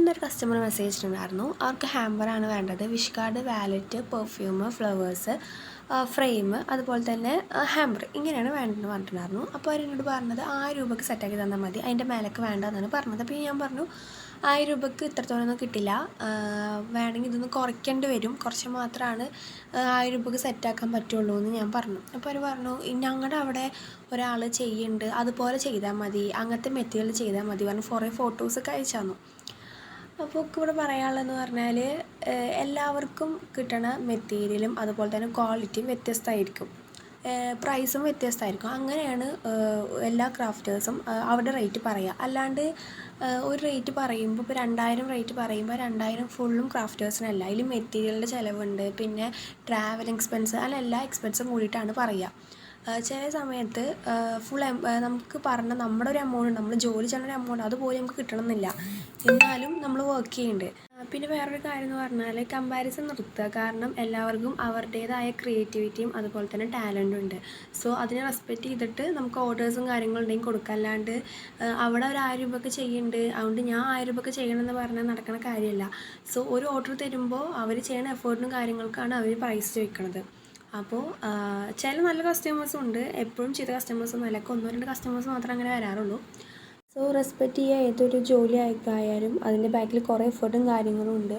ഇന്നൊരു customer message ഇട്ടിട്ടുണ്ടായിരുന്നു. അവർക്ക് ഹാമ്പറാണ് വേണ്ടത്. Wish card, wallet, perfume, flowers, frame, അതുപോലെ തന്നെ ഹാമ്പർ ഇങ്ങനെയാണ് വേണ്ടതെന്ന് പറഞ്ഞിട്ടുണ്ടായിരുന്നു. അപ്പോൾ അവരെന്നോട് പറഞ്ഞത് 1000 രൂപയ്ക്ക് സെറ്റാക്കി തന്നാൽ മതി, അതിൻ്റെ മേലേക്ക് വേണ്ടതെന്നാണ് പറഞ്ഞത്. അപ്പോൾ ഞാൻ പറഞ്ഞു 1000 രൂപയ്ക്ക് ഇത്രത്തോളമൊന്നും കിട്ടില്ല, വേണമെങ്കിൽ ഇതൊന്ന് കുറയ്ക്കേണ്ടി വരും, കുറച്ച് മാത്രമാണ് 1000 രൂപയ്ക്ക് സെറ്റാക്കാൻ പറ്റുള്ളൂ എന്ന് ഞാൻ പറഞ്ഞു. അപ്പോൾ അവർ പറഞ്ഞു ഞങ്ങളുടെ അവിടെ ഒരാൾ ചെയ്യുന്നുണ്ട്, അതുപോലെ ചെയ്താൽ മതി, അങ്ങനത്തെ മെറ്റീരിയൽ ചെയ്താൽ മതി പറഞ്ഞ് കുറേ ഫോട്ടോസൊക്കെ അയച്ചു തന്നു. അപ്പോൾ ഇവിടെ പറയാനുള്ളതെന്ന് പറഞ്ഞാൽ എല്ലാവർക്കും കിട്ടണ മെറ്റീരിയലും അതുപോലെ തന്നെ ക്വാളിറ്റിയും വ്യത്യസ്തമായിരിക്കും, പ്രൈസും വ്യത്യസ്തമായിരിക്കും. അങ്ങനെയാണ് എല്ലാ ക്രാഫ്റ്റേഴ്സും അവരുടെ റേറ്റ് പറയുക. അല്ലാണ്ട് ഒരു റേറ്റ് പറയുമ്പോൾ ഇപ്പോൾ 2000 റേറ്റ് പറയുമ്പോൾ 2000 ഫുള്ളും ക്രാഫ്റ്റേഴ്സിനല്ല, അതിൽ മെറ്റീരിയലിൻ്റെ ചിലവുണ്ട്, പിന്നെ ട്രാവൽ എക്സ്പെൻസ്, അങ്ങനെ എല്ലാ എക്സ്പെൻസും കൂടിയിട്ടാണ് പറയുക. ചില സമയത്ത് ഫുൾ നമുക്ക് പറഞ്ഞ നമ്മുടെ ഒരു എമൗണ്ട്, നമ്മൾ ജോലി ചെയ്യുന്ന ഒരു എമൗണ്ട് അതുപോലെ നമുക്ക് കിട്ടണമെന്നില്ല, എന്നാലും നമ്മൾ വർക്ക് ചെയ്യുന്നുണ്ട്. പിന്നെ വേറൊരു കാര്യം എന്ന് പറഞ്ഞാൽ കമ്പാരിസൺ നിർത്തുക. കാരണം എല്ലാവർക്കും അവരുടേതായ ക്രിയേറ്റിവിറ്റിയും അതുപോലെ തന്നെ ടാലൻറ്റും ഉണ്ട്. സോ അതിനെ റെസ്പെക്റ്റ് ചെയ്തിട്ട് നമുക്ക് ഓർഡേഴ്സും കാര്യങ്ങളുണ്ടെങ്കിൽ കൊടുക്കുക. അല്ലാണ്ട് അവിടെ ഒരു 1000 രൂപയ്ക്ക് ചെയ്യുന്നുണ്ട്, അതുകൊണ്ട് ഞാൻ 1000 രൂപയ്ക്ക് ചെയ്യണമെന്ന് പറഞ്ഞാൽ നടക്കുന്ന കാര്യമല്ല. സോ ഒരു ഓർഡർ തരുമ്പോൾ അവർ ചെയ്യുന്ന എഫേർട്ടിനും കാര്യങ്ങൾക്കാണ് അവർ പ്രൈസ് ചോദിക്കുന്നത്. അപ്പോൾ ചില നല്ല കസ്റ്റമേഴ്സും ഉണ്ട്, എപ്പോഴും ചെയ്ത കസ്റ്റമേഴ്സൊന്നും അല്ല, 1-2 കസ്റ്റമേഴ്സ് മാത്രമേ അങ്ങനെ വരാറുള്ളൂ. സോ റെസ്പെക്റ്റ് ചെയ്യുക. ഏതൊരു ജോലി ആയാലും അതിൻ്റെ ബാക്കിൽ കുറേ എഫേർട്ടും കാര്യങ്ങളും ഉണ്ട്.